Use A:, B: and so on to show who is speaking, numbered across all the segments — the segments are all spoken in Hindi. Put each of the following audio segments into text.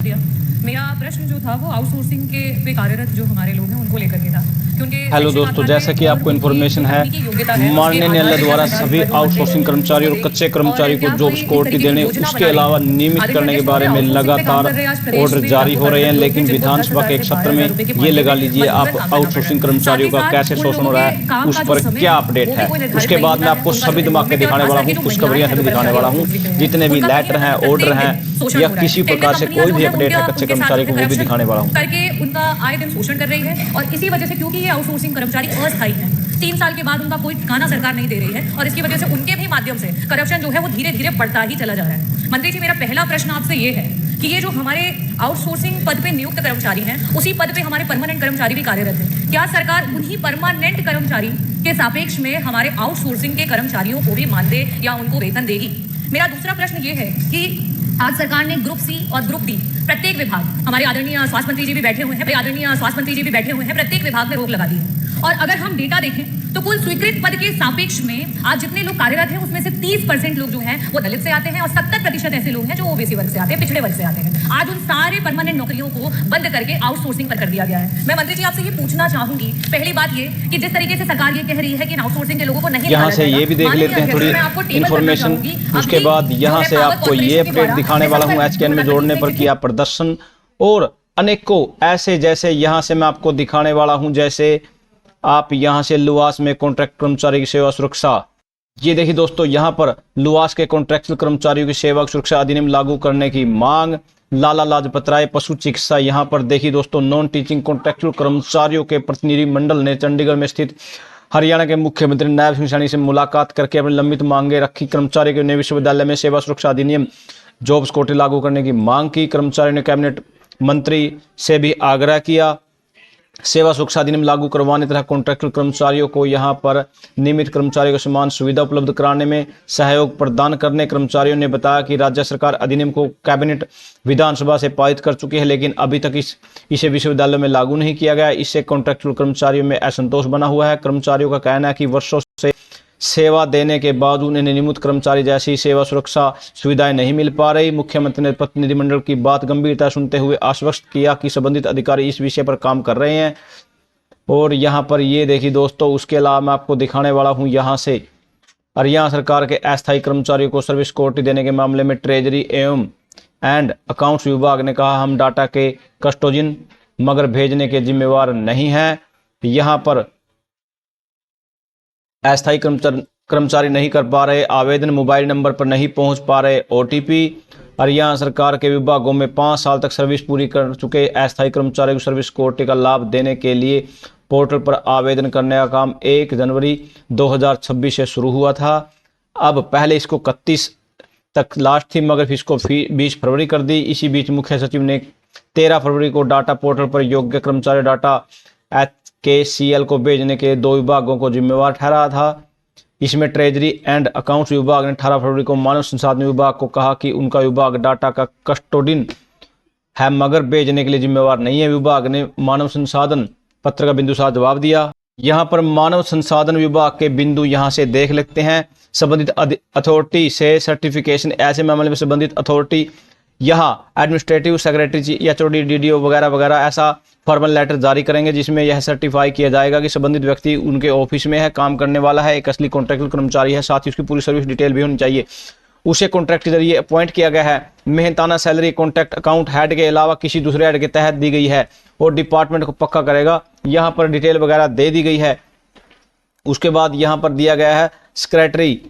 A: दिया। मेरा प्रश्न जो था वो आउटसोर्सिंग के पे कार्यरत जो हमारे लोग हैं उनको लेकर के था, क्योंकि
B: हेलो दोस्तों, जैसा कि आपको इन्फॉर्मेशन है, माननीय न्यायालय द्वारा सभी आउटसोर्सिंग कर्मचारी और कच्चे कर्मचारी को जॉब सिक्योरिटी देने, उसके अलावा नियमित करने के बारे में लगातार ऑर्डर जारी हो रहे हैं। लेकिन विधानसभा के एक सत्र में ये लगा लीजिए आप आउटसोर्सिंग कर्मचारियों का कैसे शोषण हो रहा है, उस पर क्या अपडेट है। उसके बाद मैं आपको सभी धमाके दिखाने वाला हूँ, खुशखबरियां सभी दिखाने वाला हूँ, जितने भी लेटर हैं, ऑर्डर हैं या किसी प्रकार से कोई भी अपडेट है कच्चे कर्मचारी को, वो भी दिखाने वाला हूँ।
A: करके उनका आए दिन शोषण कर रही है, और इसी वजह से क्योंकि ये आउटसोर्सिंग कर्मचारी अस्थायी है, 3 साल के बाद उनका कोई ठिकाना सरकार नहीं दे रही है, और इसकी वजह से उनके भी माध्यम से करप्शन जो है वो धीरे धीरे बढ़ता ही चला जा रहा है। मंत्री जी, मेरा पहला प्रश्न आपसे ये है कि ये जो हमारे आउटसोर्सिंग पद पे नियुक्त कर्मचारी हैं, उसी पद पे हमारे परमानेंट कर्मचारी भी कार्यरत हैं, क्या सरकार उन्हीं परमानेंट कर्मचारी के सापेक्ष में हमारे आउटसोर्सिंग के कर्मचारियों को भी मानदेय या उनको वेतन देगी? मेरा दूसरा प्रश्न ये है कि आज सरकार ने ग्रुप सी और ग्रुप डी प्रत्येक विभाग, हमारे आदरणीय स्वास्थ्य मंत्री जी भी बैठे हुए हैं, प्रत्येक विभाग में रोक लगा दी है। और अगर हम डेटा देखें तो कुल स्वीकृत पद के सापेक्ष में आज जितने लोग कार्यरत हैं उसमें से 30% लोग जो हैं वो दलित से आते हैं, और 70% ऐसे लोग हैं जो ओबीसी वर्ग से आते हैं, पिछड़े वर्ग से आते हैं। आज उन सारे परमानेंट नौकरियों को बंद करके आउटसोर्सिंग पर कर दिया गया है। मैं मंत्री जी आपसे ये पूछना चाहूंगी, पहली बात ये कि जिस तरीके से सरकार ये कह रही है कि आउटसोर्सिंग के लोगों को नहीं,
B: यहाँ से ये भी देख लेते हैं थोड़ी इन्फॉर्मेशन, उसके बाद यहाँ से आपको ये अपडेट दिखाने वाला हूँ एचकेएन में जोड़ने पर किया प्रदर्शन, और अनेकों ऐसे जैसे यहाँ से मैं आपको दिखाने वाला हूँ, जैसे आप यहाँ से लुआस में कॉन्ट्रैक्ट कर्मचारी की सेवा सुरक्षा, ये देखिए दोस्तों, यहाँ पर लुआस के कॉन्ट्रैक्चुअल कर्मचारियों की सेवा सुरक्षा अधिनियम लागू करने की मांग, लाला लाजपत राय पशु चिकित्सा। यहाँ पर देखिए दोस्तों, नॉन टीचिंग कॉन्ट्रैक्चुअल कर्मचारियों के प्रतिनिधि मंडल ने चंडीगढ़ में स्थित हरियाणा के मुख्यमंत्री नायब सिंह सैनी से मुलाकात करके अपनी लंबित मांगे रखी। कर्मचारी के नए विश्वविद्यालय में सेवा सुरक्षा अधिनियम जॉब सिक्योरिटी लागू करने की मांग की। कर्मचारी ने कैबिनेट मंत्री से भी आग्रह किया सेवा सुरक्षा अधिनियम लागू करवाने तथा कॉन्ट्रैक्चुअल कर्मचारियों को यहां पर नियमित कर्मचारियों को समान सुविधा उपलब्ध कराने में सहयोग प्रदान करने। कर्मचारियों ने बताया कि राज्य सरकार अधिनियम को कैबिनेट विधानसभा से पारित कर चुकी है, लेकिन अभी तक इसे विश्वविद्यालयों में लागू नहीं किया गया। इससे कॉन्ट्रैक्चुअल कर्मचारियों में असंतोष बना हुआ है। कर्मचारियों का कहना है कि वर्षों से सेवा देने के बाद उन्हें नियमित कर्मचारी जैसी सेवा सुरक्षा सुविधाएं नहीं मिल पा रही। मुख्यमंत्री ने प्रतिनिधिमंडल की बात गंभीरता सुनते हुए आश्वस्त किया कि संबंधित अधिकारी इस विषय पर काम कर रहे हैं। और यहाँ पर ये देखिए दोस्तों, उसके अलावा मैं आपको दिखाने वाला हूँ यहाँ से हरियाणा सरकार के अस्थायी कर्मचारियों को सर्विस सिक्योरिटी देने के मामले में ट्रेजरी एवं एंड अकाउंट्स विभाग ने कहा, हम डाटा के कस्टोडियन मगर भेजने के जिम्मेवार नहीं है। यहाँ पर अस्थायी कर्मचारी नहीं कर पा रहे आवेदन, मोबाइल नंबर पर नहीं पहुंच पा रहे ओटीपी। हरियाणा सरकार के विभागों में 5 साल तक सर्विस पूरी कर चुके अस्थायी कर्मचारियों को सर्विस सिक्योरिटी का लाभ देने के लिए पोर्टल पर आवेदन करने का काम 1 जनवरी 2026 से शुरू हुआ था। अब पहले इसको 31 तक लास्ट थी, मगर फिर इसको 20 फरवरी कर दी। इसी बीच मुख्य सचिव ने 13 फरवरी को डाटा पोर्टल पर योग्य कर्मचारी डाटा HKCL को भेजने के 2 विभागों को जिम्मेवार ठहरा था। इसमें ट्रेजरी एंड अकाउंट्स विभाग ने 18 फरवरी को मानव संसाधन विभाग को कहा कि उनका विभाग डाटा का कस्टोडियन है मगर भेजने के लिए जिम्मेवार नहीं है। विभाग ने मानव संसाधन पत्र का बिंदु साथ जवाब दिया। यहाँ पर मानव संसाधन विभाग के बिंदु यहाँ से देख लेते हैं। संबंधित अथॉरिटी से सर्टिफिकेशन, ऐसे मामले में संबंधित अथॉरिटी यहाँ एडमिनिस्ट्रेटिव सेक्रेटरी HOD DDO वगैरह वगैरह ऐसा फॉर्मल लेटर जारी करेंगे, जिसमें यह सर्टिफाई किया जाएगा कि संबंधित व्यक्ति उनके ऑफिस में है, काम करने वाला है, एक असली कॉन्ट्रैक्चुअल कर्मचारी है, साथ ही उसकी पूरी सर्विस डिटेल भी होनी चाहिए। उसे कॉन्ट्रैक्ट के जरिए अपॉइंट किया गया है। मेहनताना सैलरी कॉन्ट्रैक्ट अकाउंट हेड के अलावा किसी दूसरे हेड के तहत दी गई है और डिपार्टमेंट को पक्का करेगा। यहाँ पर डिटेल वगैरह दे दी गई है। उसके बाद यहाँ पर दिया गया है सेक्रेटरी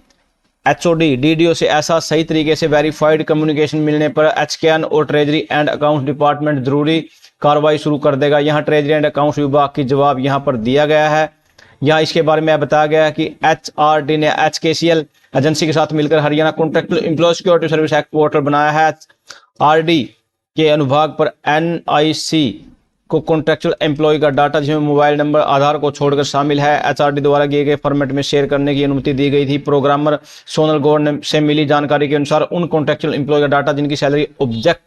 B: HOD DDO से ऐसा सही तरीके से वेरीफाइड कम्युनिकेशन मिलने पर HKN और ट्रेजरी एंड अकाउंट डिपार्टमेंट जरूरी कार्रवाई शुरू कर देगा। यहाँ ट्रेजरी एंड अकाउंट्स विभाग की जवाब यहाँ पर दिया गया है। यहाँ इसके बारे में बताया गया है कि HRD ने HKCL एजेंसी के साथ मिलकर Haryana contractual employ security service act portal बनाया है। RD के अनुभाग पर NIC को कॉन्ट्रैक्चुअल एम्प्लॉय का डाटा, जिसमें मोबाइल नंबर आधार को छोड़कर शामिल है, HRD द्वारा दिए गए फॉर्मेट में शेयर करने की अनुमति दी गई थी। प्रोग्रामर सोनल गौर से मिली जानकारी के अनुसार उन कॉन्ट्रैक्चुअल एम्प्लॉय का डाटा जिनकी सैलरी ऑब्जेक्ट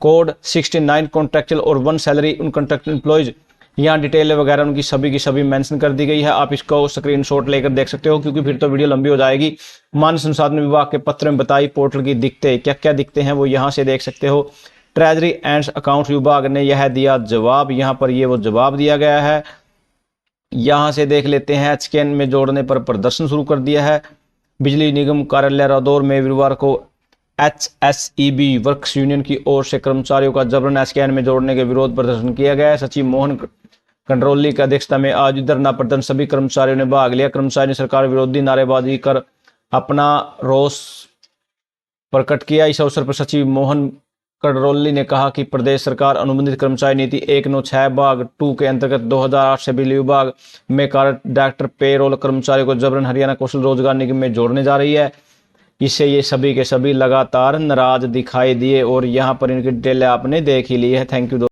B: कोड 69 कॉन्ट्रैक्चुअल और 1 सैलरी, उन कॉन्ट्रैक्चुअल एम्प्लॉयज यहाँ डिटेल वगैरह उनकी सभी की सभी मेंशन कर दी गई है। आप इसको स्क्रीनशॉट लेकर देख सकते हो, क्योंकि फिर तो वीडियो लंबी हो जाएगी। मानव संसाधन विभाग के पत्र में बताई पोर्टल की दिक्कतें क्या क्या दिखते हैं वो यहाँ से देख सकते हो। ट्रेजरी एंड अकाउंट्स विभाग ने यह दिया जवाब। यहाँ पर ये वो जवाब दिया गया है। यहाँ से देख लेते हैं, एचकेएन में जोड़ने पर प्रदर्शन शुरू कर दिया है। बिजली निगम कार्यालय रादौर में वीरवार को HSEB वर्क्स यूनियन की ओर से कर्मचारियों का जबरन एचकेएन में जोड़ने के विरोध प्रदर्शन किया गया है। सचिव मोहन कंड्रोली की अध्यक्षता में आज धरना प्रदर्शन सभी कर्मचारियों ने भाग लिया। कर्मचारियों ने सरकार विरोधी नारेबाजी कर अपना रोष प्रकट किया। इस अवसर पर सचिव मोहन कंड्रोली ने कहा कि प्रदेश सरकार अनुबंधित कर्मचारी नीति 196 भाग 2 के अंतर्गत 2008 से बिजली विभाग में कार्यरत डायरेक्टर पेरोल कर्मचारियों को जबरन हरियाणा कौशल रोजगार निगम में जोड़ने जा रही है। इससे ये सभी के सभी लगातार नाराज दिखाई दिए और यहाँ पर इनकी डिटेल आपने देख ही ली है। Thank you.